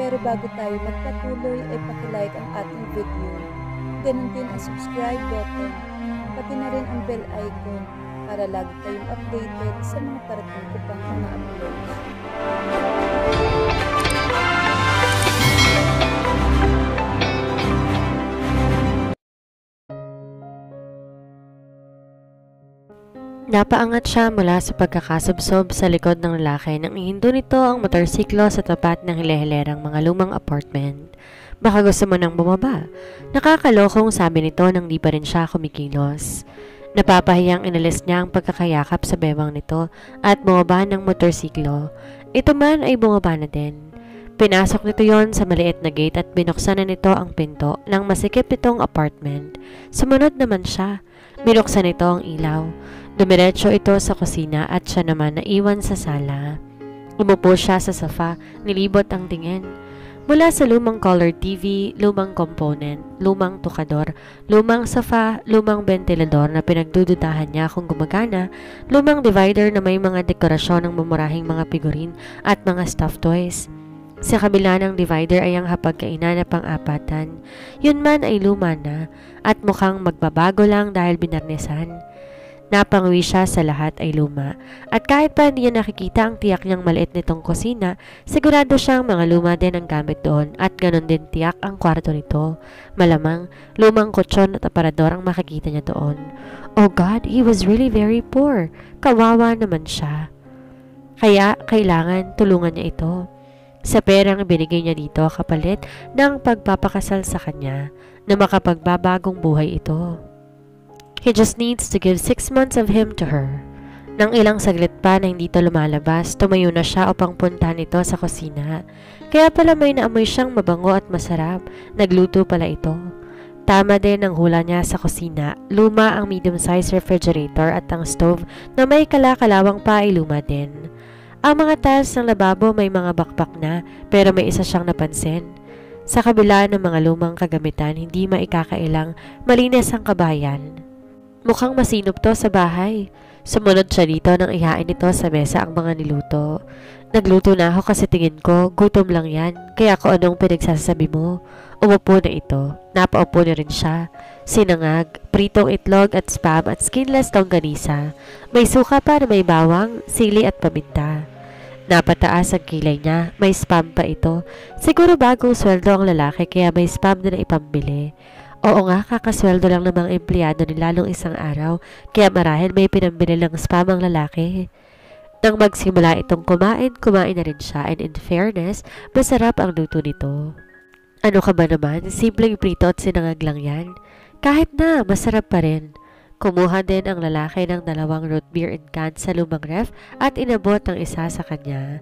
Pero bago tayo magpatuloy ay pakilike ang ating video. Ganun din ang subscribe button, pati na rin ang bell icon para lagi kayong updated sa mga parating ko pang mga uploads. Napaangat siya mula sa pagkakasubsob sa likod ng lalaki nang ihindo nito ang motorsiklo sa tapat ng hilehilerang mga lumang apartment. Baka gusto mo nang bumaba. Nakakalokong sabi nito nang di pa rin siya kumikilos. Napapahiyang inalis niya ang pagkakayakap sa bewang nito at bumaba ng motorsiklo. Ito man ay bumaba na din. Pinasok nito yon sa maliit na gate at binuksan na nito ang pinto ng masikip nitong apartment. Sumunod naman siya. Binuksan nito ang ilaw. Dumiretso ito sa kusina at siya naman naiwan sa sala. Umupo siya sa sofa, nilibot ang tingin. Mula sa lumang color TV, lumang component, lumang tukador, lumang sofa, lumang ventilador na pinagdududahan niya kung gumagana, lumang divider na may mga dekorasyon ng mumurahing mga figurin at mga stuffed toys. Sa kabila ng divider ay ang hapagkainan na pang-apatan. Yun man ay luma na at mukhang magbabago lang dahil binarnisan. Napanguwi siya sa lahat ay luma at kahit pa hindi niya nakikita ang tiyak niyang maliit nitong kusina, sigurado siyang mga luma din ang gamit doon at ganon din tiyak ang kwarto nito. Malamang lumang kutsyon at aparador ang makikita niya doon. Oh God, he was really very poor. Kawawa naman siya. Kaya kailangan tulungan niya ito. Sa perang binigay niya dito kapalit ng pagpapakasal sa kanya na makapagbabagong buhay ito. He just needs to give 6 months of him to her. Nang ilang saglit pa na hindi ito lumalabas, tumayo na siya upang puntahan ito sa kusina. Kaya pala may naamoy siyang mabango at masarap. Nagluto pala ito. Tama din ang hula niya sa kusina. Luma ang medium-sized refrigerator at ang stove na may kalakalawang pa ay luma din. Ang mga tiles ng lababo may mga bakbak na pero may isa siyang napansin. Sa kabila ng mga lumang kagamitan, hindi maikakailang malinis ang kabayan. Mukhang masinop to sa bahay. Sumunod siya dito nang ihain nito sa mesa ang mga niluto. Nagluto na ako kasi tingin ko, gutom lang yan. Kaya kung anong pinagsasabi mo. Umupo na ito. Napaupo na rin siya. Sinangag, pritong itlog at spam at skinless longganisa. May suka pa na may bawang, sili at paminta. Napataas ang kilay niya. May spam pa ito. Siguro bagong sweldo ang lalaki kaya may spam na ipambili. Oo nga, kakasweldo lang ng mga empleyado ni lalong isang araw, kaya marahil may pinambili ng spam ang lalaki. Nang magsimula itong kumain na rin siya and in fairness, masarap ang luto nito. Ano ka ba naman? Simpleng prito at sinangag lang yan. Kahit na, masarap pa rin. Kumuha din ang lalaki ng 2 root beer in can sa lumang ref at inabot ang isa sa kanya.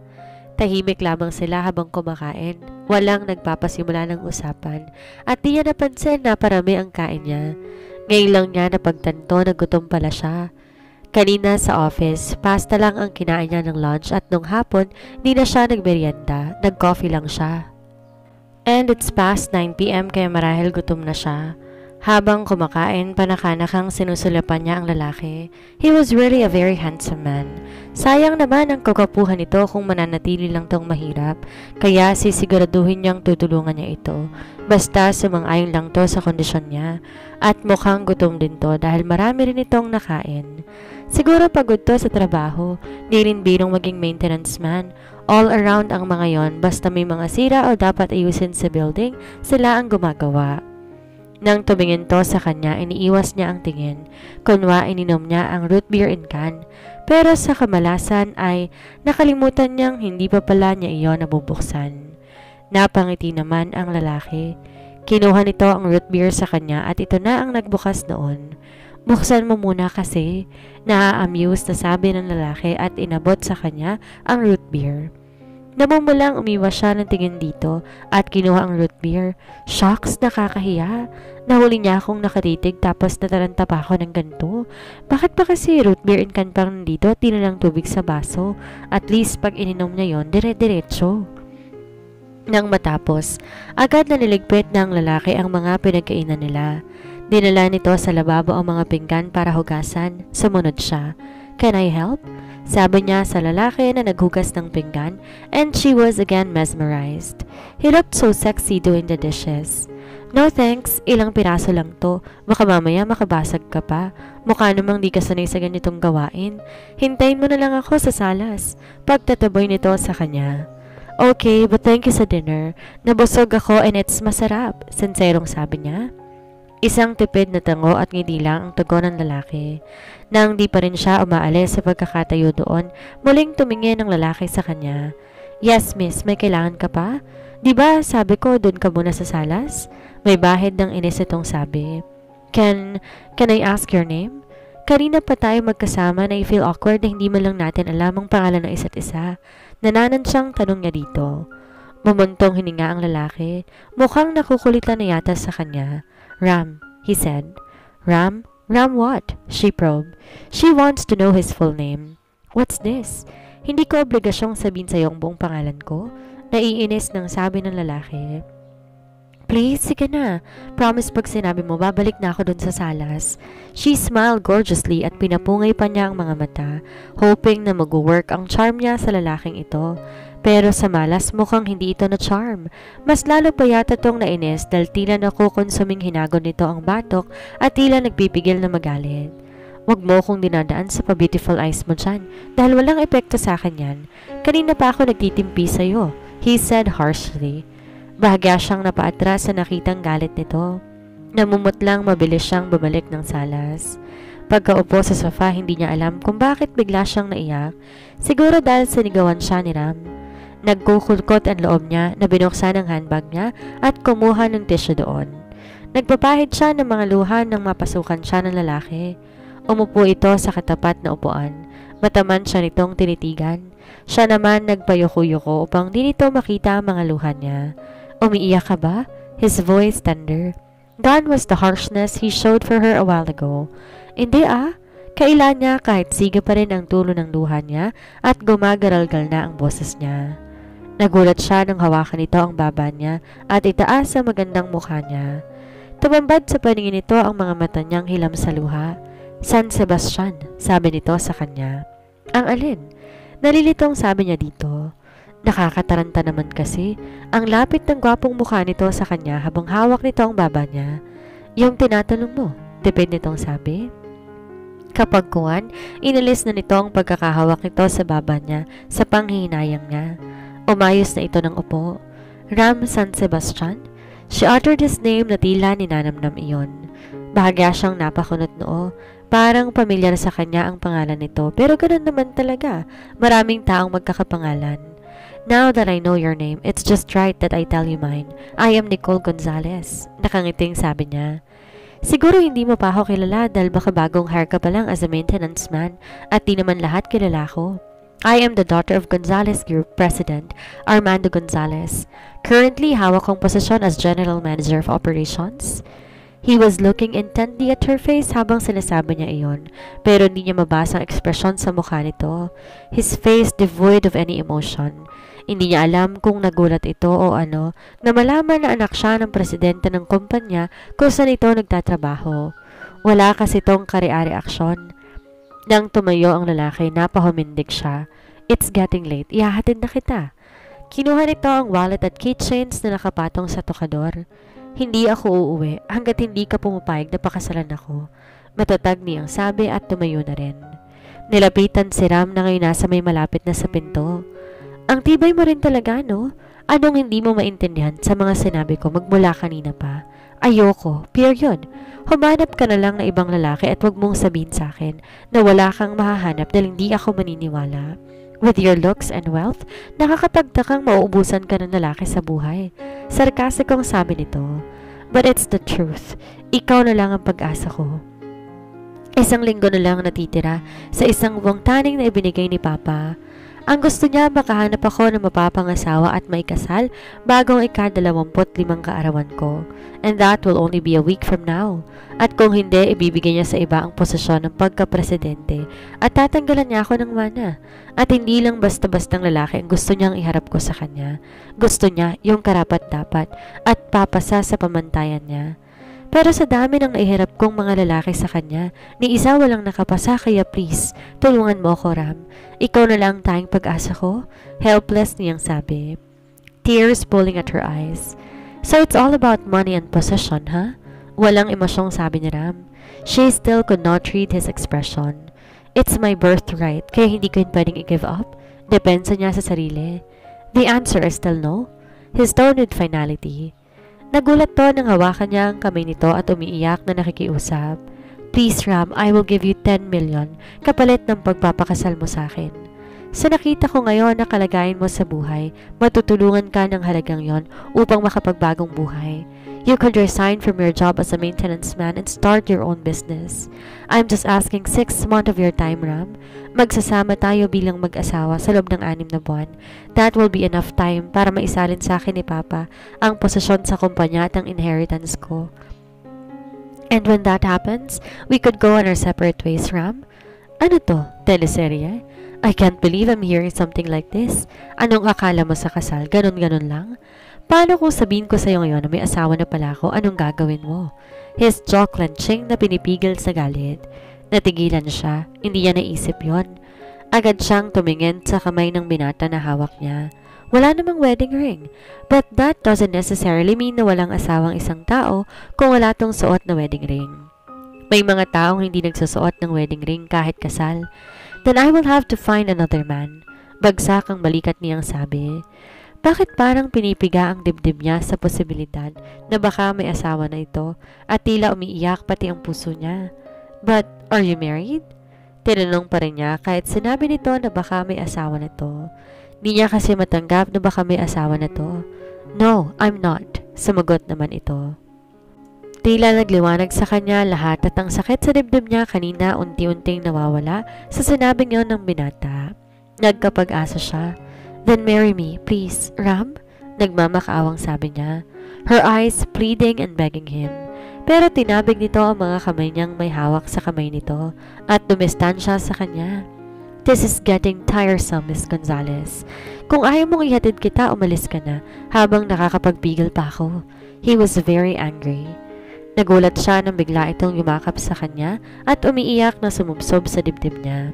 Tahimik lamang sila habang kumakain. Walang nagpapasimula ng usapan at di niya napansin na parami ang kain niya. Ngayon lang niya napagtanto na gutom pala siya. Kanina sa office, pasta lang ang kinain niya ng lunch at nung hapon, di na siya nagmerienda. Nag-coffee lang siya. And it's past 9 PM kaya marahil gutom na siya. Habang kumakain, panakanakang sinusulapan niya ang lalaki. He was really a very handsome man. Sayang naman ang kagwapuhan nito kung mananatili lang tong mahirap, kaya sisiguraduhin niyang tutulungan niya ito. Basta sumang-ayon lang to sa kondisyon niya. At mukhang gutom din to dahil marami rin itong nakain. Siguro pagod to sa trabaho, di rin birong maging maintenance man. All around ang mga yon, basta may mga sira o dapat ayusin sa building, sila ang gumagawa. Nang tumingin to sa kanya, iniiwas niya ang tingin. Kunwa ininom niya ang root beer in can. Pero sa kamalasan ay nakalimutan niyang hindi pa pala niya iyon nabubuksan. Napangiti naman ang lalaki. Kinuha nito ang root beer sa kanya at ito na ang nagbukas noon. Buksan mo muna kasi, naa-amuse na sabi ng lalaki at inabot sa kanya ang root beer. Namumulang umiwas siya ng tingin dito at kinuha ang root beer. Shucks, nakakahiya. Nahuli niya akong nakatitig tapos nataranta pa ako ng ganito. Bakit ba kasi root beer in can pang nandito at di na lang tubig sa baso? At least pag ininom niya yon, dire-diretso. Nang matapos, agad na niligpit ng lalaki ang mga pinagkainan nila. Dinala nito sa lababo ang mga pinggan para hugasan. Sumunod siya. Can I help? Sabi niya sa lalaki na naghugas ng pinggan, and she was again mesmerized. He looked so sexy doing the dishes. No thanks, ilang piraso lang to. Baka mamaya makabasag ka pa. Mukha namang di ka sanay sa ganitong gawain. Hintayin mo na lang ako sa salas. Pagtataboy nito sa kanya. Okay, but thank you sa dinner. Nabusog ako and it's masarap, sinserong sabi niya. Isang tipid na tango at ngiti lang ang tugon ng lalaki. Nang di pa rin siya umaalis sa pagkakatayo doon, muling tumingin ang lalaki sa kanya. Yes miss, may kailangan ka pa? Diba sabi ko doon ka muna sa salas? May bahid ng inis itong sabi. Can I ask your name? Kanina pa tayo magkasama na I-feel awkward na hindi man lang natin alam ang pangalan ng isa't isa. Nananan siyang tanong niya dito. Mumuntong hininga ang lalaki. Mukhang nakukulitan na yata sa kanya. Ram, he said. Ram? Ram what? She probed. She wants to know his full name. What's this? Hindi ko obligasyong sabihin sa'yo ang buong pangalan ko. Naiinis ng sabi ng lalaki. Please, sige na. Promise pag sinabi mo, babalik na ako dun sa salas. She smiled gorgeously at pinapungay pa niya ang mga mata, hoping na mag-work ang charm niya sa lalaking ito. Pero sa malas mukhang hindi ito na charm. Mas lalo pa yata tong nainis dahil tila nakukonsuming hinagon nito ang batok at tila nagpipigil na magalit. Huwag mo kong dinadaan sa pa-beautiful eyes mo dyan dahil walang epekto sa akin yan. Kanina pa ako nagtitimpi sa'yo, he said harshly. Bahagya siyang napaatras sa nakitang galit nito. Namumutlang mabilis siyang bumalik ng salas. Pagkaupo sa sofa, hindi niya alam kung bakit bigla siyang naiyak. Siguro dahil sinigawan siya ni Ram. Nagkukulkot ang loob niya na binuksan ang handbag niya at kumuha ng tissue doon. Nagpapahid siya ng mga luha nang mapasukan siya ng lalaki. Umupo ito sa katapat na upuan. Mataman siya nitong tinitigan. Siya naman nagpayuko-yuko upang di nito makita ang mga luha niya. Umiiyak ka ba? His voice tender. Gone was the harshness he showed for her a while ago. Hindi Kailan niya kahit siga pa rin ang tulo ng luha niya at gumagaralgal na ang boses niya. Nagulat siya nang hawakan nito ang baba niya at itaas sa magandang mukha niya. Tumambad sa paningin nito ang mga mata niyang hilam sa luha. San Sebastian, sabi nito sa kanya. Ang alin? Nalilitong sabi niya dito. Nakakataranta naman kasi ang lapit ng gwapong mukha nito sa kanya habang hawak nito ang baba niya. Yung tinatanong mo, tipid nitong sabi. Kapag kuwan, inalis na nito ang pagkakahawak nito sa baba niya sa panghihinayang niya. Umayos na ito ng upo. Ram San Sebastian? She uttered his name na tila ninanamnam iyon. Bahagya siyang napakunot noo. Parang pamilyar sa kanya ang pangalan nito pero ganoon naman talaga. Maraming taong magkakapangalan. Now that I know your name, it's just right that I tell you mine. I am Nicole Gonzalez. Nakangiting sabi niya. Siguro hindi mo pa ako kilala dahil baka bagong hire ka pa lang as a maintenance man at di naman lahat kilala ko. I am the daughter of Gonzalez Group President Armando Gonzalez. Currently, hawak kong posisyon as General Manager of Operations. He was looking intently at her face habang sinasabi niya iyon, pero hindi niya mabasa ang ekspresyon sa mukha nito. His face devoid of any emotion. Hindi niya alam kung nagulat ito o ano na malaman na anak siya ng presidente ng kumpanya kung saan ito nagtatrabaho. Wala kasi itong kare-reaksyon. Nang tumayo ang lalaki, napahumindig siya. It's getting late. Ihahatid na kita. Kinuha nito ang wallet at keychains na nakapatong sa tokador. Hindi ako uuwi hanggat hindi ka pumapayag na pakasalan ako. Matatag niyang sabi at tumayo na rin. Nilapitan si Ram na ngayon nasa may malapit na sa pinto. Ang tibay mo rin talaga, no? Anong hindi mo maintindihan sa mga sinabi ko magmula kanina pa? Ayoko, period. Humanap ka na lang na ibang lalaki at wag mong sabihin sa akin na wala kang mahahanap dahil hindi ako maniniwala. With your looks and wealth, nakakatagtakang mauubusan ka ng lalaki sa buhay. Sarkasikong sabi nito. But it's the truth. Ikaw na lang ang pag-asa ko. Isang linggo na lang natitira sa isang buwang taning na ibinigay ni Papa. Ang gusto niya makahanap ako ng mapapangasawa at maikasal bagong ika-25 kaarawan ko. And that will only be a week from now. At kung hindi, ibibigay niya sa iba ang posisyon ng pagka-presidente at tatanggalan niya ako ng mana. At hindi lang basta-bastang lalaki ang gusto niyang iharap ko sa kanya. Gusto niya yung karapat-dapat at papasa sa pamantayan niya. Pero sa dami ng naihirap kong mga lalaki sa kanya, ni isa walang nakapasa kaya please, tulungan mo ako Ram. Ikaw na lang tayong pag-asa ko. Helpless niyang sabi. Tears pulling at her eyes. So it's all about money and possession, huh? Walang emosyong sabi ni Ram. She still could not read his expression. It's my birthright, kaya hindi ko yun pwedeng i-give up. Depensa niya sa sarili. The answer is still no. His tone with finality. Nagulat to nang hawakan niya ang kamay nito at umiiyak na nakikiusap. Please Ram, I will give you 10 million kapalit ng pagpapakasal mo sa akin. Sa nakita ko ngayon na kalagayan mo sa buhay, matutulungan ka ng halagang yon upang makapagbagong buhay. You could resign from your job as a maintenance man and start your own business. I'm just asking 6 months of your time, Ram. Magsasama tayo bilang mag-asawa sa loob ng 6 na buwan. That will be enough time para maisalin sa akin ni Papa ang posisyon sa kumpanya at ang inheritance ko. And when that happens, we could go on our separate ways, Ram. Ano to? Teleserye? I can't believe I'm hearing something like this. Anong akala mo sa kasal? Ganon-ganon lang? Paano kung sabihin ko sa'yo ngayon na may asawa na pala ako, anong gagawin mo? His jaw clenching na pinipigil sa galit. Natigilan siya, hindi niya naisip yon. Agad siyang tumingin sa kamay ng binata na hawak niya. Wala namang wedding ring, but that doesn't necessarily mean na walang asawang isang tao kung wala tong suot na wedding ring. May mga taong hindi nagsusuot ng wedding ring kahit kasal. Then I will have to find another man. Bagsak ang balikat niyang sabi. Bakit parang pinipiga ang dibdib niya sa posibilidad na baka may asawa na ito at tila umiiyak pati ang puso niya? But, are you married? Tinanong pa rin niya kahit sinabi nito na baka may asawa na to. Di niya kasi matanggap na baka may asawa na to. No, I'm not. Sumagot naman ito. Tila nagliwanag sa kanya lahat at ang sakit sa dibdib niya kanina unti-unting nawawala sa sinabing yon ng binata. Nagkapag-asa siya. Then marry me, please, Ram? Nagmamakaawang sabi niya. Her eyes pleading and begging him. Pero tinabig nito ang mga kamay niyang may hawak sa kamay nito at dumistansya sa kanya. This is getting tiresome, Miss Gonzalez. Kung ayaw mong ihatid kita, umalis ka na habang nakakapagpigil pa ako. He was very angry. Nagulat siya nang bigla itong yumakap sa kanya at umiiyak na sumubsob sa dibdib niya.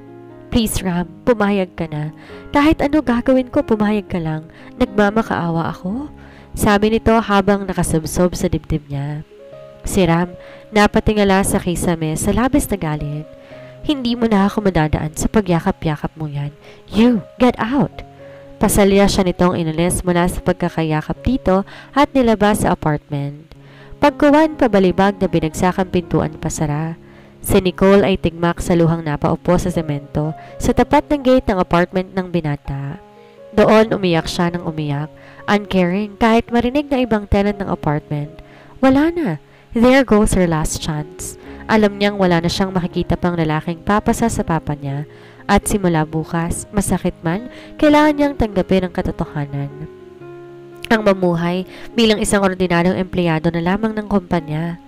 Please, Ram, pumayag ka na. Kahit ano gagawin ko, pumayag ka lang. Nagmamakaawa ako. Sabi nito habang nakasubsob sa dibdib niya. Si Ram, napatingala sa kisame sa labis na galit. Hindi mo na ako madadaan sa pagyakap-yakap mo yan. You, get out! Pasalya siya nitong inalis mula sa pagkakayakap dito at nilabas sa apartment. Pagkuwan, pabalibag na binagsak ang pintuan pasara. Si Nicole ay tigmak sa luhang napaupo sa semento sa tapat ng gate ng apartment ng binata. Doon umiyak siya ng umiyak, uncaring kahit marinig na ibang tenant ng apartment. Wala na. There goes her last chance. Alam niyang wala na siyang makikita pang lalaking papasa sa papa niya at simula bukas, masakit man, kailangan niyang tanggapin ang katotohanan. Ang mamuhay bilang isang ordinaryong empleyado na lamang ng kumpanya.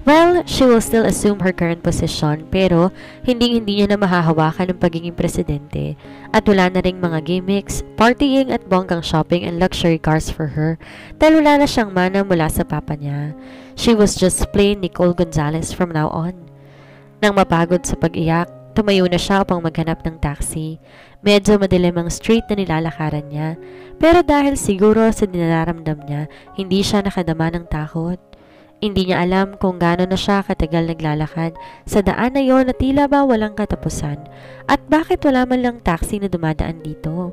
Well, she will still assume her current position pero hindi niya na mahahawakan ang pagiging presidente at wala na ring mga gimmicks, partying at bonggang shopping and luxury cars for her dahil wala na siyang mana mula sa papa niya. She was just plain Nicole Gonzalez from now on. Nang mapagod sa pag-iyak, tumayo na siya upang maghanap ng taxi. Medyo madilim ang street na nilalakaran niya pero dahil siguro sa dinararamdam niya, hindi siya nakadama ng takot. Hindi niya alam kung gaano na siya katagal naglalakad sa daan na yon na tila ba walang katapusan at bakit wala man lang taxi na dumadaan dito.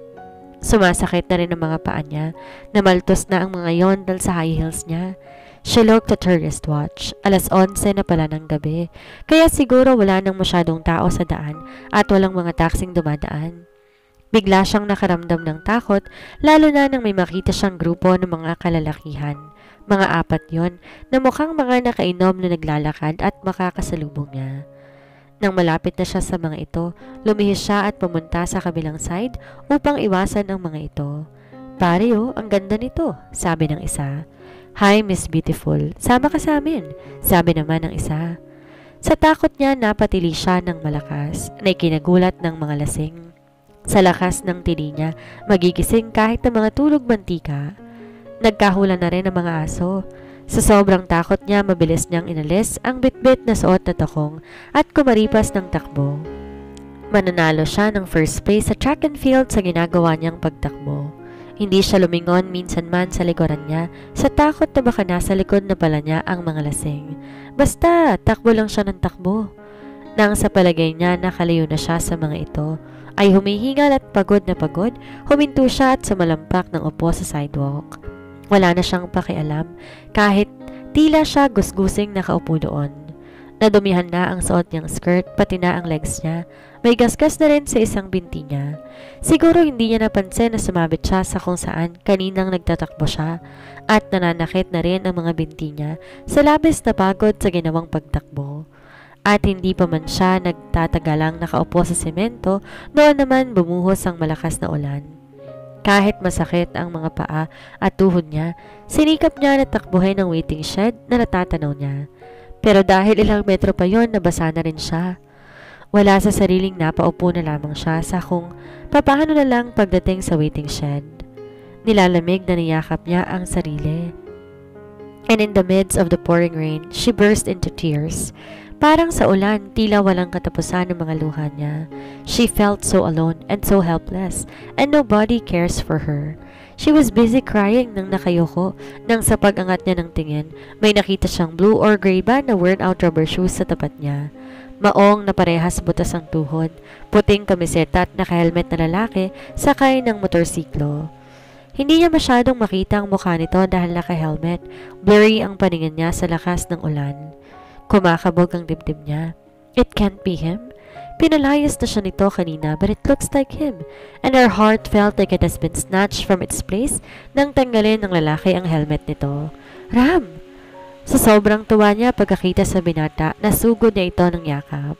Sumasakit na rin ang mga paa niya, namaltos na ang mga yon dahil sa high heels niya. She looked at her wristwatch, 11:00 na pala ng gabi, kaya siguro wala nang masyadong tao sa daan at walang mga taxing dumadaan. Bigla siyang nakaramdam ng takot lalo na nang may makita siyang grupo ng mga kalalakihan. Mga 4 yon na mukhang mga nakainom na naglalakad at makakasalubong niya. Nang malapit na siya sa mga ito, lumihis siya at pumunta sa kabilang side upang iwasan ang mga ito. Pareho, ang ganda nito, sabi ng isa. Hi, Miss Beautiful, sama ka sa amin, sabi naman ng isa. Sa takot niya, napatili siya ng malakas na ikinagulat ng mga lasing. Sa lakas ng tili niya, magigising kahit ang mga tulog mantika. Nagkahula na rin ang mga aso. Sa sobrang takot niya, mabilis niyang inalis ang bitbit na suot na takong at kumaripas ng takbo. Mananalo siya ng first place sa track and field sa ginagawa niyang pagtakbo. Hindi siya lumingon minsan man sa likuran niya sa takot na baka nasa likod na pala niya ang mga lasing. Basta, takbo lang siya ng takbo. Nang sa palagay niya nakalayo na siya sa mga ito, ay humihingal at pagod na pagod, huminto siya at sumalampak ng upo sa sidewalk. Wala na siyang pakialam kahit tila siya gusgusing nakaupo doon. Nadumihan na ang suot niyang skirt pati na ang legs niya. May gasgas na rin sa isang binti niya. Siguro hindi niya napansin na sumabit siya sa kung saan kaninang nagtatakbo siya at nananakit na rin ang mga binti niya sa labis na pagod sa ginawang pagtakbo. At hindi pa man siya nagtatagalang nakaupo sa semento, noon naman bumuhos ang malakas na ulan. Kahit masakit ang mga paa at tuhod niya, sinikap niya na takbuhin ang waiting shed na natatanaw niya. Pero dahil ilang metro pa yon, nabasa na rin siya. Wala sa sariling napaupo na lamang siya sa kung papaano na lang pagdating sa waiting shed. Nilalamig na niyakap niya ang sarili. And in the midst of the pouring rain, she burst into tears. Parang sa ulan, tila walang katapusan ng mga luha niya. She felt so alone and so helpless, and nobody cares for her. She was busy crying nang nakayoko, nang sa pag-angat niya ng tingin, may nakita siyang blue or gray ba na worn-out rubber shoes sa tapat niya. Maong na parehas butas ang tuhod, puting kamiseta at naka-helmet na lalaki sakay ng motorsiklo. Hindi niya masyadong makita ang mukha nito dahil naka-helmet, blurry ang paningin niya sa lakas ng ulan. Kumakabog ang dibdib niya. It can't be him. Pinalayas na siya nito kanina but it looks like him. And her heart felt like it has been snatched from its place nang tanggalin ng lalaki ang helmet nito. Ram! Sa sobrang tuwa niya pagkakita sa binata, nasugod niya ito ng yakap.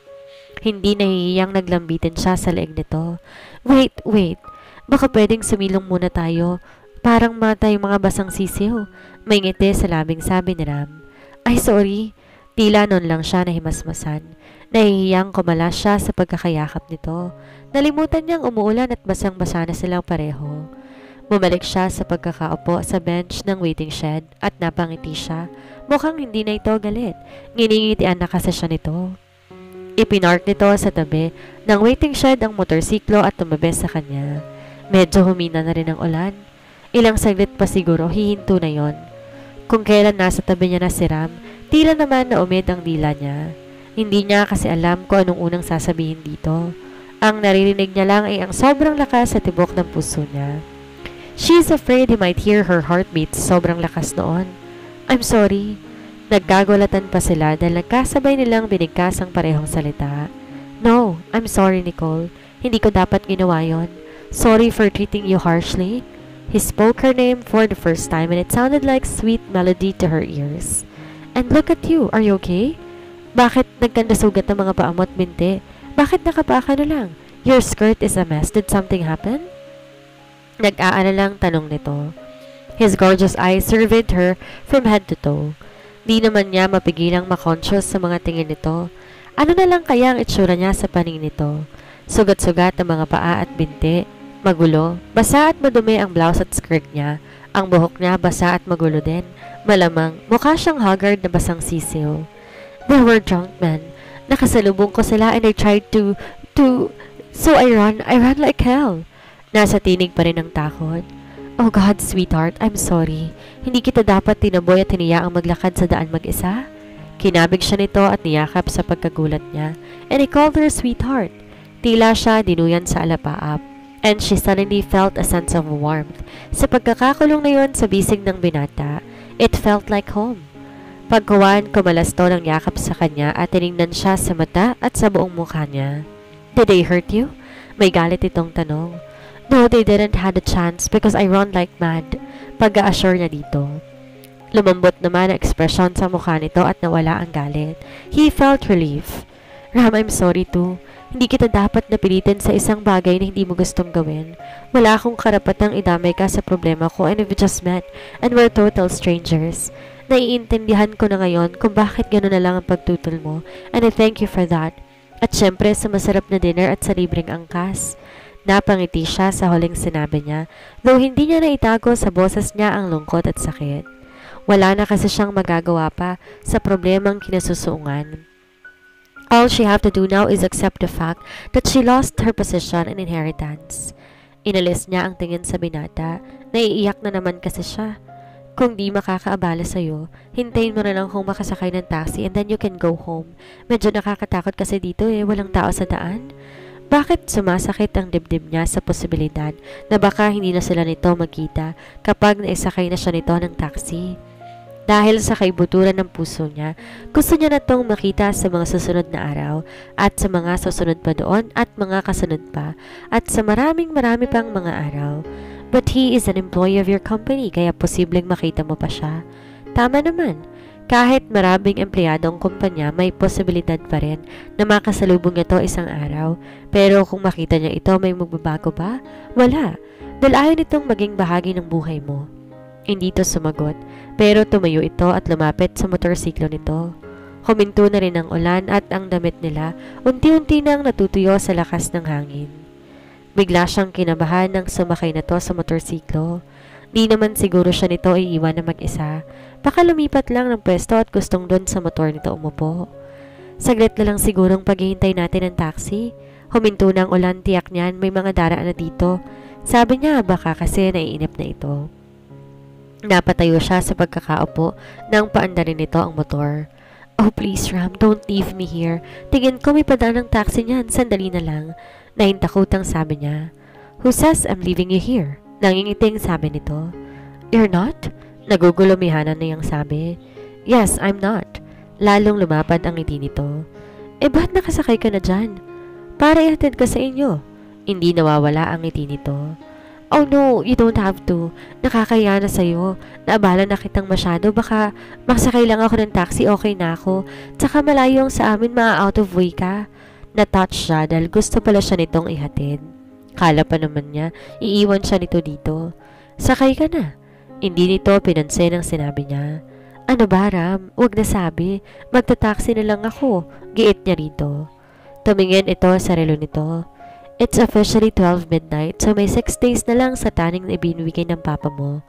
Hindi nahihiyang naglambitin siya sa leeg nito. Wait! Baka pwedeng sumilong muna tayo. Parang mata yung mga basang sisiw. May ngiti sa labing sabi ni Ram. Ay sorry. Tila noon lang siya nahimasmasan. Nahihiyang kumala siya sa pagkakayakap nito. Nalimutan niyang umuulan at basang-basa na silang pareho. Bumalik siya sa pagkakaupo sa bench ng waiting shed at napangiti siya. Mukhang hindi na ito galit. Nginingitian na kasi siya nito. Ipinark nito sa tabi ng waiting shed ang motorsiklo at tumabi sa kanya. Medyo humina na rin ang ulan. Ilang saglit pa siguro hihinto na yon. Kung kailan nasa tabi niya na si Ram, tila naman na umid ang dila niya. Hindi niya kasi alam kung anong unang sasabihin dito. Ang naririnig niya lang ay ang sobrang lakas sa tibok ng puso niya. She's afraid he might hear her heartbeat sobrang lakas noon. I'm sorry. Nagkagulatan pa sila dahil nagkasabay nilang binigkas ang parehong salita. No, I'm sorry Nicole. Hindi ko dapat ginawa yon. Sorry for treating you harshly. He spoke her name for the first time and it sounded like sweet melody to her ears. And look at you, are you okay? Bakit nagkandasugat ng mga paa mo at binti? Bakit nakapaka na lang? Your skirt is a mess. Did something happen? Nag-aalalang tanong nito. His gorgeous eyes surveyed her from head to toe. Di naman niya mapigilang makonscious sa mga tingin nito. Ano na lang kaya ang itsura niya sa paningin nito? Sugat-sugat ang mga paa at binti. Magulo. Basa at madumi ang blouse at skirt niya. Ang buhok niya basa at magulo din. Malamang, mukha siyang haggard na basang sisiw. They were drunk men. Nakasalubong ko sila and I tried to... So I ran like hell. Nasa tinig pa rin ang takot. Oh God, sweetheart, I'm sorry. Hindi kita dapat tinaboy at hiniyaang maglakad sa daan mag-isa. Kinabig siya nito at niyakap sa pagkagulat niya. And he called her sweetheart. Tila siya dinuyan sa alapaap. And she suddenly felt a sense of warmth. Sa pagkakakulong na yon sa bisig ng binata, it felt like home. Pagkuhan, kumalas to ng yakap sa kanya at tinignan siya sa mata at sa buong mukha niya. Did they hurt you? May galit itong tanong. No, they didn't had a chance because I run like mad. Pag-a-assure niya dito. Lumambot naman ang ekspresyon sa mukha nito at nawala ang galit. He felt relief. Ram, I'm sorry too. Hindi kita dapat napilitin sa isang bagay na hindi mo gustong gawin. Wala akong karapatang idamay ka sa problema ko and we've just met and we're total strangers. Naiintindihan ko na ngayon kung bakit gano'n na lang ang pagtutol mo and I thank you for that. At syempre sa masarap na dinner at sa libreng angkas. Napangiti siya sa huling sinabi niya, though hindi niya naitago sa boses niya ang lungkot at sakit. Wala na kasi siyang magagawa pa sa problemang kinasusuungan. All she have to do now is accept the fact that she lost her position and inheritance. Inalis niya ang tingin sa binata. Naiiyak na naman kasi siya. Kung di makakaabala sa'yo, hintayin mo na lang kung makasakay ng taxi and then you can go home. Medyo nakakatakot kasi dito walang tao sa daan. Bakit sumasakit ang dibdib niya sa posibilidad na baka hindi na sila nito magkita kapag naisakay na siya nito ng taxi? Dahil sa kaibuturan ng puso niya, gusto niya na itong makita sa mga susunod na araw at sa mga susunod pa doon at mga kasunod pa at sa marami pang mga araw. But he is an employee of your company kaya posibleng makita mo pa siya. Tama naman. Kahit maraming empleyado ang kumpanya, may posibilidad pa rin na makasalubong ito isang araw. Pero kung makita niya ito, may magbabago ba? Wala. Dahil ayaw nitong maging bahagi ng buhay mo. Hindi ito sumagot, pero tumayo ito at lumapit sa motorsiklo nito. Huminto na rin ang ulan at ang damit nila unti-unti nang natutuyo sa lakas ng hangin. Bigla siyang kinabahan nang sumakay na to sa motorsiklo. Di naman siguro siya nito iiwan na mag-isa. Baka lumipat lang ng pwesto at gustong doon sa motor nito umupo. Saglit na lang sigurong paghihintay natin ng taxi. Huminto na ang ulan, tiyak niyan may mga daraan na dito. Sabi niya baka kasi naiinip na ito. Napatayo siya sa pagkakaupo nang paandarin nito ang motor. Oh please Ram, don't leave me here. Tingin ko may padaan ng taxi niyan, sandali na lang. Nahintakutang sabi niya. Who says I'm leaving you here? Nangingiting sabi nito. You're not? Nagugulumihanan na yung sabi. Yes, I'm not. Lalong lumapad ang ngiti nito. Ba't nakasakay ka na dyan? Para ihatid ka sa inyo. Hindi nawawala ang ngiti nito. Oh no, you don't have to. Nakakaya na sa'yo. Naabala na kitang masyado. Baka makasakay lang ako ng taxi, okay na ako. Tsaka malayo sa amin, out of way ka. Na-touch siya dahil gusto pala siya nitong ihatid. Kala pa naman niya, iiwan siya nito dito. Sakay ka na. Hindi nito pinansin ang sinabi niya. Ano ba Ram? Huwag na sabi. Magta-taxi na lang ako. Giit niya rito. Tumingin ito sa relo nito. It's officially 12 midnight, so may 6 days na lang sa taning na ibinibigay ng papa mo.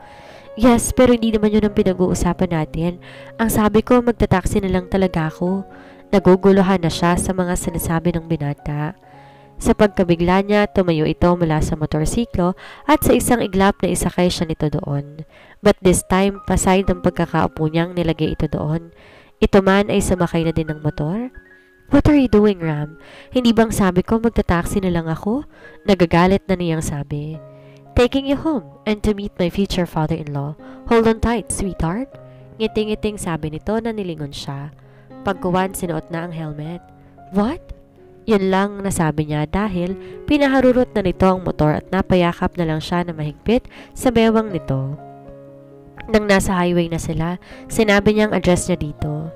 Yes, pero hindi naman yun ang pinag-uusapan natin. Ang sabi ko, magta-taxi na lang talaga ako. Naguguluhan na siya sa mga sinasabi ng binata. Sa pagkabigla niya, tumayo ito mula sa motorsiklo at sa isang iglap na isakay siya nito doon. But this time, paside ang pagkakaupo niyang nilagay ito doon. Ito man ay sumakay na din ng motor. What are you doing, Ram? Hindi bang sabi ko magta-taxi na lang ako? Nagagalit na niyang sabi. Taking you home and to meet my future father-in-law. Hold on tight, sweetheart. Ngiting-ngiting sabi nito na nilingon siya. Pagkuwan, sinuot na ang helmet. What? Yun lang nasabi niya dahil pinaharurot na nito ang motor at napayakap na lang siya na mahigpit sa bewang nito. Nang nasa highway na sila, sinabi niyang address niya dito.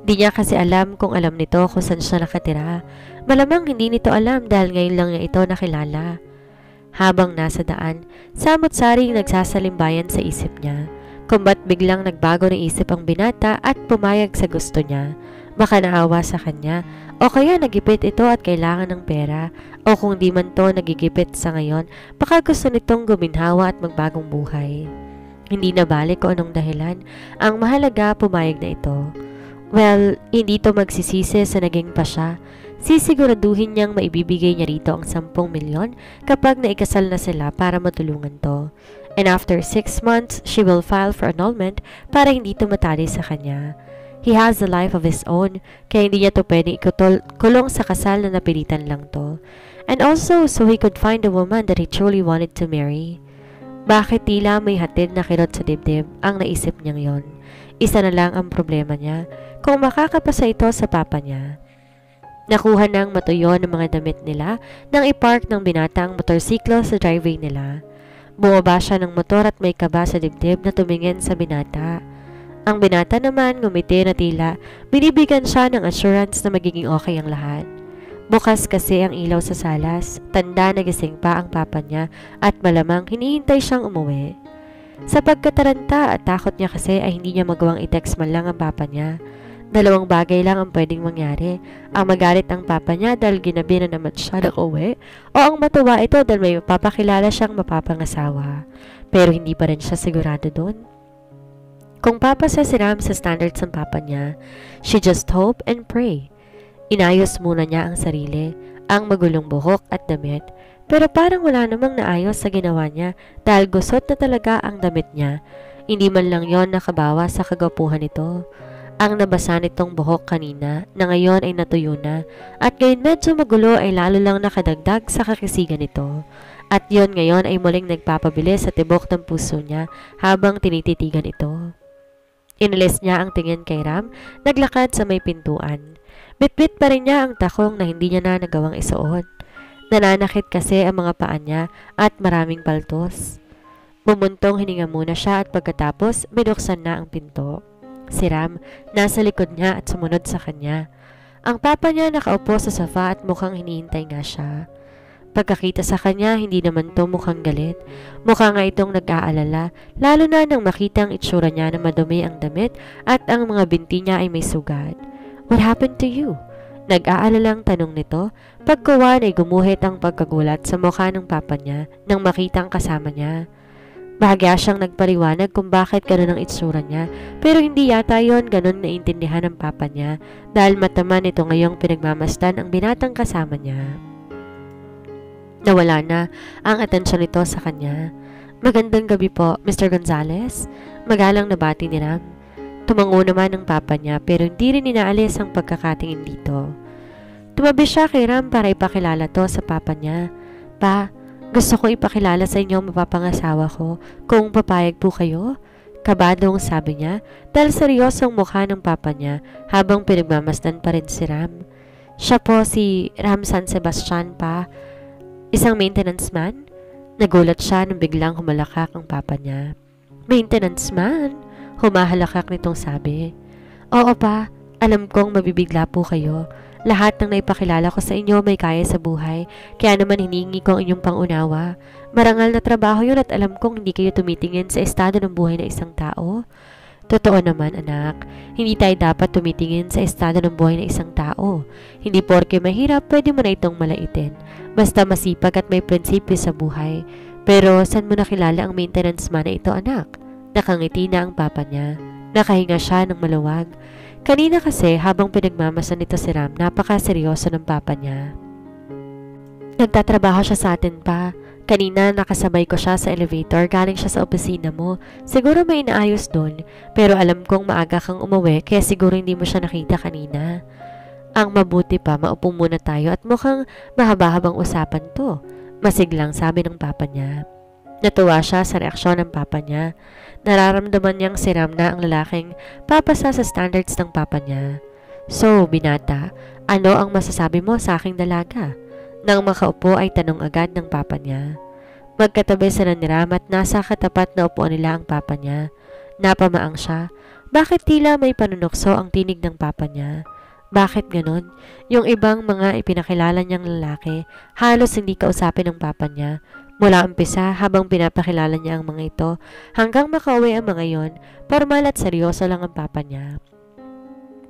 Di niya kasi alam kung alam nito kung saan siya nakatira. Malamang hindi nito alam dahil ngayon lang niya ito nakilala. Habang nasa daan, samot-saring nagsasalimbayan sa isip niya. Kung ba't biglang nagbago ng isip ang binata at pumayag sa gusto niya. Baka naawa sa kanya o kaya nagipit ito at kailangan ng pera o kung di man to nagigipit sa ngayon, baka gusto nitong guminhawa at magbagong buhay. Hindi na balik kung anong dahilan. Ang mahalaga pumayag na ito. Well, hindi to magsisisi sa naging pa siya. Sisiguraduhin niyang maibibigay niya rito ang 10 milyon kapag naikasal na sila para matulungan to. And after 6 months, she will file for annulment para hindi to matali sa kanya. He has a life of his own, kaya hindi niya to pwedeng kulong sa kasal na napilitan lang to. And also, so he could find a woman that he truly wanted to marry. Bakit tila may hatid na kirot sa dibdib ang naisip niyang yon? Isa na lang ang problema niya, kung makakapasa ito sa papa niya. Nakuha ng matuyo ng mga damit nila nang ipark ng binata ang motorsiklo sa driveway nila. Bumaba siya ng motor at may kaba sa dibdib na tumingin sa binata. Ang binata naman ngumiti na tila binibigyan siya ng assurance na magiging okay ang lahat. Bukas kasi ang ilaw sa salas, tanda na gising pa ang papa niya at malamang hinihintay siyang umuwi. Sa pagkataranta at takot niya kasi ay hindi niya magawang i-text man lang ang papa niya. 2 bagay lang ang pwedeng mangyari. Ang magalit ang papa niya dahil ginabi na naman siya ng uwi o ang matuwa ito dahil may mapapakilala siyang mapapangasawa. Pero hindi pa rin siya sigurado doon. Kung papasa si Ram sa standards ng papa niya, she just hope and pray. Inayos muna niya ang sarili, ang magulong buhok at damit, pero parang wala namang naayos sa ginawa niya dahil gusot na talaga ang damit niya. Hindi man lang yon nakabawa sa kagwapuhan nito. Ang nabasa nitong buhok kanina na ngayon ay natuyo na at ngayon medyo magulo ay lalo lang nakadagdag sa kakisigan nito. At yon ngayon ay muling nagpapabilis sa tibok ng puso niya habang tinititigan ito. Inalis niya ang tingin kay Ram, naglakad sa may pintuan. Bitbit pa rin niya ang takong na hindi niya na nagawang isuot. Nananakit kasi ang mga paa niya at maraming paltos. Bumuntong hininga muna siya at pagkatapos binuksan na ang pinto. Si Ram nasa likod niya at sumunod sa kanya. Ang papa niya nakaupo sa sofa at mukhang hinihintay nga siya. Pagkakita sa kanya, hindi naman to mukhang galit. Mukha nga itong nag-aalala, lalo na nang makita ang itsura niya na madumi ang damit at ang mga binti niya ay may sugat. What happened to you? Nag-aalalang tanong nito. Pagkuwan ay gumuhit ang pagkagulat sa mukha ng papa niya nang makita ang kasama niya. Bahagya siyang nagpaliwanag kung bakit ganun ang itsura niya, pero hindi yata yon ganun naintindihan ng papa niya dahil mataman ito ngayong pinagmamasdan ang binatang kasama niya. Nawala na ang atensyon nito sa kanya. Magandang gabi po, Mr. Gonzales. Magalang na bati ni Ram. Tumango naman ang papa niya pero hindi rin inaalis ang pagkakatingin dito. Tumabi siya kay Ram para ipakilala to sa papa niya. Pa, gusto ko ipakilala sa inyo ang mapapangasawa ko kung papayag po kayo. Kabadong sabi niya dahil seryosong mukha ng papa niya habang pinagmamasdan pa rin si Ram. Siya po si Ram San Sebastian pa, isang maintenance man. Nagulat siya nang biglang humalakak ang papa niya. Maintenance man? Humahalakak nitong sabi. Oo pa, alam kong mabibigla po kayo. Lahat ng naipakilala ko sa inyo may kaya sa buhay, kaya naman hinihingi ko ang inyong pangunawa. Marangal na trabaho yun at alam kong hindi kayo tumitingin sa estado ng buhay ng isang tao. Totoo naman anak, hindi tayo dapat tumitingin sa estado ng buhay ng isang tao. Hindi porke mahirap pwede mo na itong malaitin. Basta masipag at may prinsipyo sa buhay. Pero saan mo nakilala ang maintenance man na ito anak? Nakangiti na ang papa niya. Nakahinga siya ng maluwag. Kanina kasi habang pinagmamasan nito si Ram, napakaseryoso ng papa niya. Nagtatrabaho siya sa atin pa. Kanina nakasabay ko siya sa elevator, galing siya sa opisina mo. Siguro may inaayos doon, pero alam kong maaga kang umuwi kaya siguro hindi mo siya nakita kanina. Ang mabuti pa, maupo muna tayo at mukhang mahaba-habang usapan to. Masiglang sabi ng papa niya. Natuwa siya sa reaksyon ng papa niya. Nararamdaman niyang si Ram na ang lalaking papasa sa standards ng papa niya. So, binata, ano ang masasabi mo sa aking dalaga? Nang makaupo ay tanong agad ng papa niya. Magkatabi sila ni Ram at nasa katapat na upuan nila ang papa niya. Napamaang siya. Bakit tila may panunukso ang tinig ng papa niya? Bakit ganon? Yung ibang mga ipinakilala niyang lalaki, halos hindi kausapin ng papa niya. Mula umpisa habang pinapakilala niya ang mga ito hanggang makauwi ang mga yon, formal at seryoso lang ang papa niya.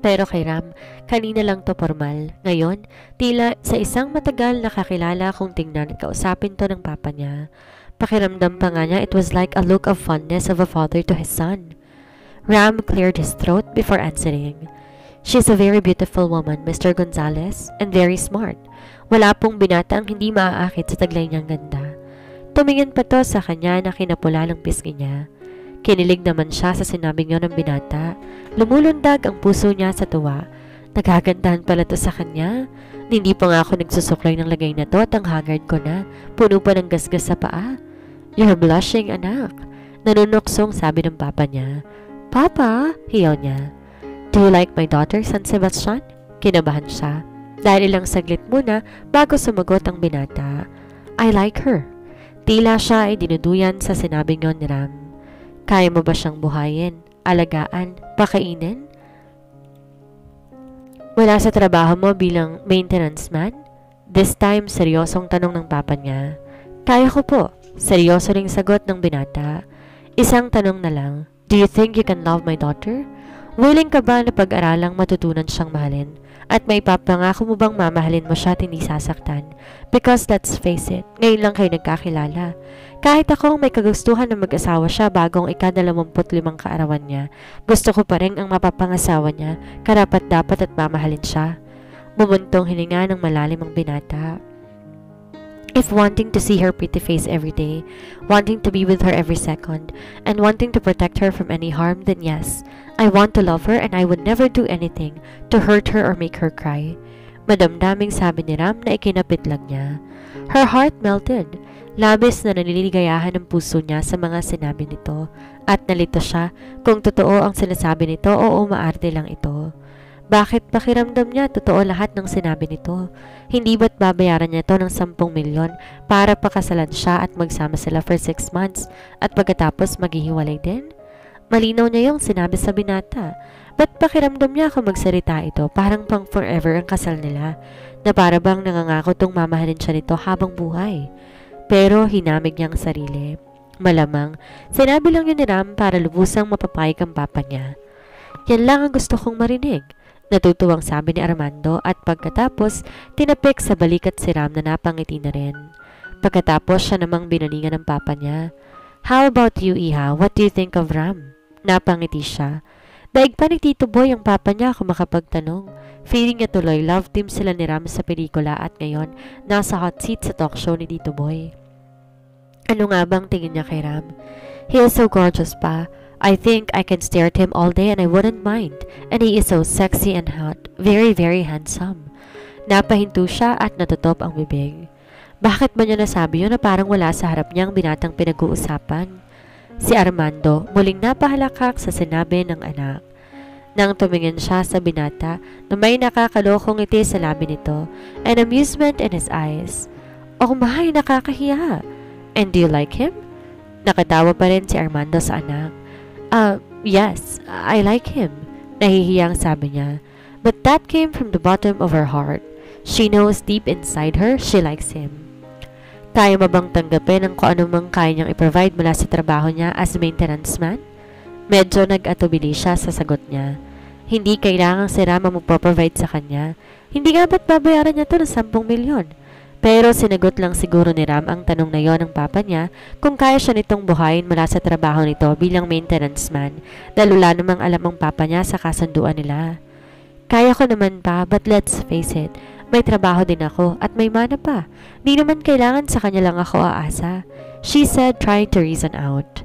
Pero kay Ram, kanina lang to formal. Ngayon, tila sa isang matagal na kakilala kung tingnan at kausapin to ng papa niya. Pakiramdam pa nga niya it was like a look of fondness of a father to his son. Ram cleared his throat before answering. She's a very beautiful woman, Mr. Gonzales, and very smart. Wala pong binata ang hindi maaakit sa taglay niyang ganda. Tumingin pa to sa kanya na kinapula ng pisngi niya. Kinilig naman siya sa sinabing yun ng binata. Lumulundag ang puso niya sa tuwa. Nagagandahan pala to sa kanya. Hindi pa nga ako nagsusuklay ng lagay na to at ang haggard ko na. Puno pa ng gasgas sa paa. You're blushing, anak. Nanunuksong sabi ng papa niya. Papa, hiyaw niya. Do you like my daughter, San Sebastian? Kinabahan siya. Dahil ilang saglit muna bago sumagot ang binata. I like her. Tila siya ay dinuduyan sa sinabing yon ni Ram. Kaya mo ba siyang buhayin, alagaan, pakainin? Wala sa trabaho mo bilang maintenance man? This time, seryosong tanong ng papa niya. Kaya ko po, seryoso ring sagot ng binata. Isang tanong na lang, do you think you can love my daughter? Willing ka ba na pag-aralang matutunan siyang mahalin? At may papangako mo bang mamahalin mo siya at hindi sasaktan? Because let's face it, ngayon lang kayo nagkakilala. Kahit ako may kagustuhan na mag-asawa siya bagong ika-25 kaarawan niya, gusto ko pa rin ang mapapangasawa niya, karapat-dapat at mamahalin siya. Bumuntong hininga ng malalim ang binata. If wanting to see her pretty face every day, wanting to be with her every second, and wanting to protect her from any harm, then yes, I want to love her and I would never do anything to hurt her or make her cry. Madamdaming sabi ni Ram na ikinapit lang niya. Her heart melted. Labis na naniligayahan ng puso niya sa mga sinabi nito at nalito siya kung totoo ang sinasabi nito o umaarte lang ito. Bakit pakiramdam niya totoo lahat ng sinabi nito? Hindi ba't babayaran niya ito ng 10 milyon para pakasalan siya at magsama sila for 6 months at pagkatapos maghihiwalay din? Malinaw niya yung sinabi sa binata. Ba't pakiramdam niya kung magsalita ito parang pang forever ang kasal nila na para bang nangangako tong mamahalin siya nito habang buhay? Pero hinamig niya ang sarili. Malamang, sinabi lang yun ni Ram para lubusang mapapayag ang papa niya. Yan lang ang gusto kong marinig. Natutuwang sabi ni Armando at pagkatapos tinapik sa balikat si Ram na napangiti na rin. Pagkatapos siya namang binalingan ng papa niya. How about you, Iha? What do you think of Ram? Napangiti siya. Daig pa ni Tito Boy ang papa niya kung makapagtanong. Feeling niya tuloy love team sila ni Ram sa pelikula at ngayon nasa hot seat sa talk show ni Tito Boy. Ano nga bang tingin niya kay Ram? He is so gorgeous pa. I think I can stare at him all day and I wouldn't mind. And he is so sexy and hot. Very, very handsome. Napahinto siya at natutop ang bibig. Bakit ba niya nasabi yun na parang wala sa harap niya ang binatang pinag-uusapan? Si Armando muling napahalakak sa sinabi ng anak. Nang tumingin siya sa binata na may nakakalokong ngiti sa labi nito and amusement in his eyes. Oh my, nakakahiya. And do you like him? Nakatawa pa rin si Armando sa anak. Yes, I like him. Nahihiyang sabi niya. But that came from the bottom of her heart. She knows deep inside her she likes him. Kaya mo bang tanggapin ang kung anumang kaya niyang i-provide mula sa trabaho niya as maintenance man? Medyo nag-atubili siya sa sagot niya. Hindi kailangang si Ram ang magpo-provide sa kanya. Hindi nga ba't babayaran niya to ng 10 milyon? Pero sinagot lang siguro ni Ram ang tanong na yon ng papa niya kung kaya siya nitong buhayin mula sa trabaho nito bilang maintenance man dahil wala namang alam ang papa niya sa kasunduan nila. Kaya ko naman pa, but let's face it, may trabaho din ako at may mana pa. Di naman kailangan sa kanya lang ako aasa. She said, trying to reason out.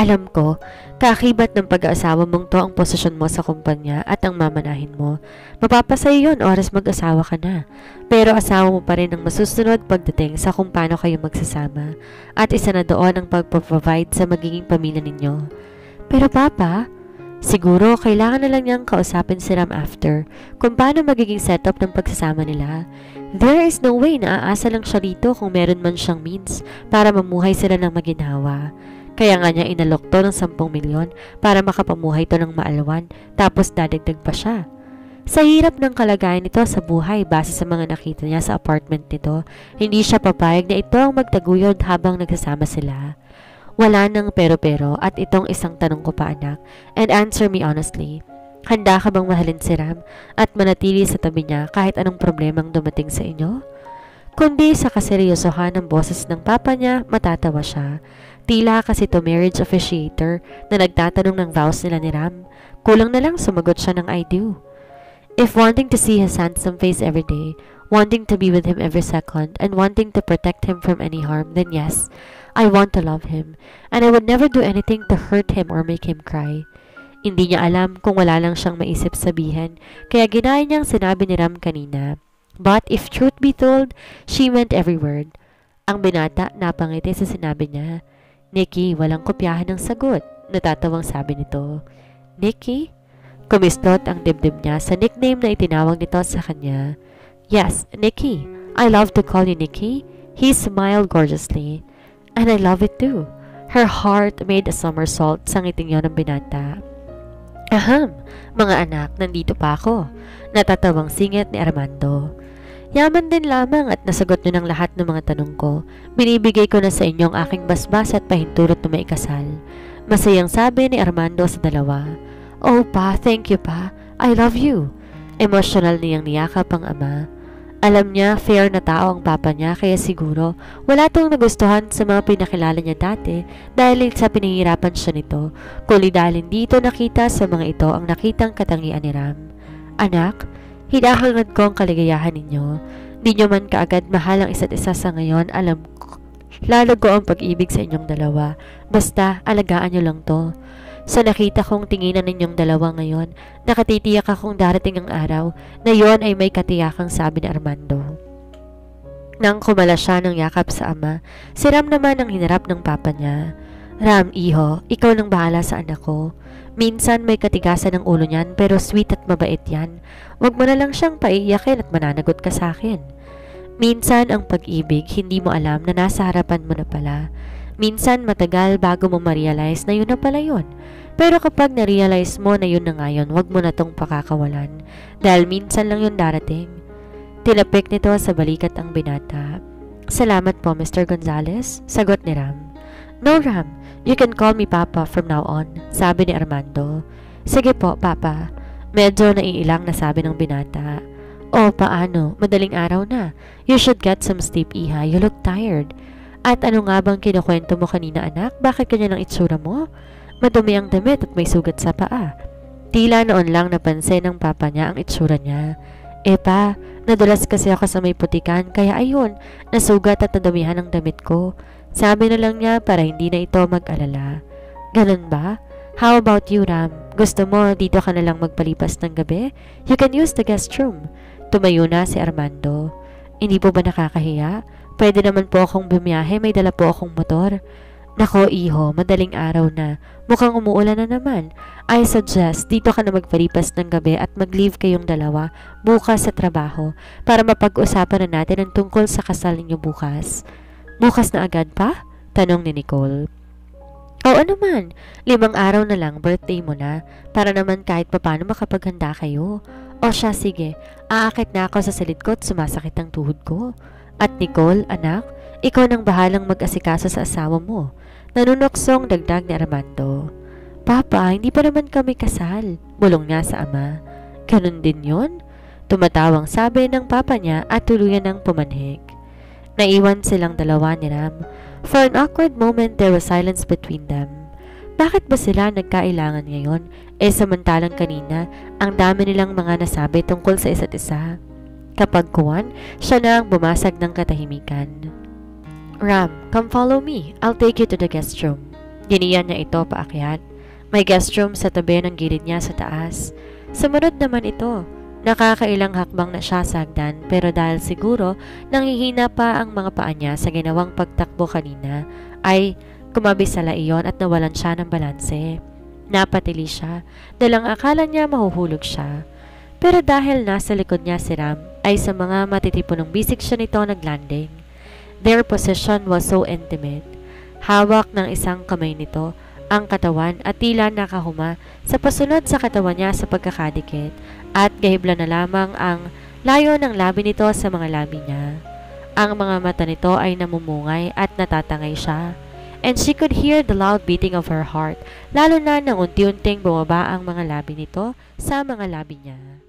Alam ko, kakibat ng pag-aasawa mong to ang posisyon mo sa kumpanya at ang mamanahin mo. Mapapasayo yun oras mag-asawa ka na. Pero asawa mo pa rin ang masusunod pagdating sa kung paano kayo magsasama. At isa na doon ang pagpaprovide sa magiging pamilya ninyo. Pero Papa, siguro kailangan na lang niyang kausapin si Ram after kung paano magiging setup ng pagsasama nila. There is no way na aasa lang siya dito kung meron man siyang means para mamuhay sila ng maginhawa. Kaya nga niya inalok to ng 10 milyon para makapamuhay to ng maalwan tapos dadagdag pa siya. Sa hirap ng kalagayan nito sa buhay base sa mga nakita niya sa apartment nito, hindi siya papayag na ito ang magtaguyod habang nagsasama sila. Wala nang pero-pero at itong isang tanong ko pa anak, and answer me honestly. Handa ka bang mahalin si Ram at manatili sa tabi niya kahit anong problemang dumating sa inyo? Kundi sa kaseryosohan ng boses ng papa niya, matatawa siya. Tila kasi to marriage officiator na nagtatanong ng vows nila ni Ram. Kulang na lang sumagot siya ng I do. If wanting to see his handsome face every day, wanting to be with him every second, and wanting to protect him from any harm, then yes, I want to love him, and I would never do anything to hurt him or make him cry. Hindi niya alam kung wala lang siyang maisip sabihin, kaya ginaya niyang sinabi ni Ram kanina. But if truth be told, she meant every word. Ang binata napangiti sa sinabi niya. Nikki, walang kopyahan ng sagot. Natatawang sabi nito. Nikki? Kumistot ang dibdib niya sa nickname na itinawag nito sa kanya. Yes, Nikki. I love to call you Nikki. He smiled gorgeously. And I love it too. Her heart made a somersault sa ngiting yon ng binata. Aham, mga anak, nandito pa ako. Natatawang singit ni Armando. Yaman din lamang at nasagot nyo ng lahat ng mga tanong ko. Binibigay ko na sa inyo ang aking basbas at pahintulot na may ikasal. Masayang sabi ni Armando sa dalawa. Oh pa, thank you pa. I love you. Emosyonal niyang niyakap ang ama. Alam niya, fair na tao ang papa niya kaya siguro wala tong nagustuhan sa mga pinakilala niya dati dahil sa pinahirapan siya nito, kundi dahil hindi ito nakita sa mga ito ang nakitang katangian ni Ram. Anak, hinahangad ko ang kaligayahan ninyo. Di nyo man kaagad mahal ang isa't isa sa ngayon, alam ko. Lalo ko ang pag-ibig sa inyong dalawa. Basta, alagaan nyo lang to. Sa nakita kong tinginan ninyong dalawa ngayon, nakatitiyak akong darating ang araw na yon ay may katiyakang sabi ni Armando. Nang kumala siya ng yakap sa ama, si Ram naman ang hinarap ng papa niya. Ram, iho, ikaw nang bahala sa anak ko. Minsan may katigasan ng ulo niyan pero sweet at mabait yan. Huwag mo na lang siyang paiiyakin at mananagot ka sa akin. Minsan ang pag-ibig, hindi mo alam na nasa harapan mo na pala. Minsan matagal bago mo ma-realize na yun na pala yun. Pero kapag na-realize mo na yun na ngayon, wag mo na tong pakakawalan. Dahil minsan lang yun darating. Tinapik nito sa balikat ang binata. Salamat po, Mr. Gonzales, sagot ni Ram. No, Ram, you can call me Papa from now on, sabi ni Armando. Sige po, Papa. Medyo naiilang na sabi ng binata. Oh, paano? Madaling araw na. You should get some sleep, Iha. You look tired. At ano nga bang kinukwento mo kanina, anak? Bakit ganyan ang itsura mo? Madumi ang damit at may sugat sa paa. Tila noon lang napansin ng papa niya ang itsura niya. Pa, nadulas kasi ako sa may putikan kaya ayun, nasugat at nadumihan ang damit ko. Sabi na lang niya para hindi na ito mag-alala. Ganun ba? How about you, Ram? Gusto mo dito ka na lang magpalipas ng gabi? You can use the guest room. Tumayo na si Armando. Hindi po ba nakakahiya? Pwede naman po akong bumiyahe, may dala po akong motor. Nako, iho, madaling araw na. Mukhang umuulan na naman. I suggest, dito ka na magpalipas ng gabi at mag-leave kayong dalawa bukas sa trabaho para mapag-usapan na natin ang tungkol sa kasal ninyo bukas. Bukas na agad pa? Tanong ni Nicole. Oo naman, 5 araw na lang, birthday mo na, para naman kahit papano makapaghanda kayo. O siya, sige, aakit na ako sa silid ko at sumasakit ang tuhod ko. At Nicole, anak, ikaw nang bahalang mag-asikaso sa asawa mo. Nanunoksong dagdag ni Armando. Papa, hindi pa naman kami kasal, bulong niya sa ama. Ganun din yon? Tumatawang sabi ng papa niya at tuluyan ng pumanhik. Naiwan silang dalawa ni Ram. For an awkward moment, there was silence between them. Bakit ba sila nagkailangan ngayon? Samantalang kanina, ang dami nilang mga nasabi tungkol sa isa't isa. Kapag kuwan, siya na ang bumasag ng katahimikan. Ram, come follow me. I'll take you to the guest room. Giniyan niya ito paakyat. May guest room sa tabi ng gilid niya sa taas. Sumunod naman ito. Nakakailang hakbang na siya sa hagdan pero dahil siguro nanghihina pa ang mga paa niya sa ginawang pagtakbo kanina ay kumabisala iyon at nawalan siya ng balanse. Napatili siya dahil ang akala niya mahuhulog siya. Pero dahil nasa likod niya si Ram ay sa mga matitipunong bisig siya nito naglanding. Their position was so intimate. Hawak ng isang kamay nito ang katawan at tila nakahuma sa pasunod sa katawan niya sa pagkakadikit at gahibla na lamang ang layo ng labi nito sa mga labi niya. Ang mga mata nito ay namumungay at natatangay siya. And she could hear the loud beating of her heart, lalo na nang unti-unting bumaba ang mga labi nito sa mga labi niya.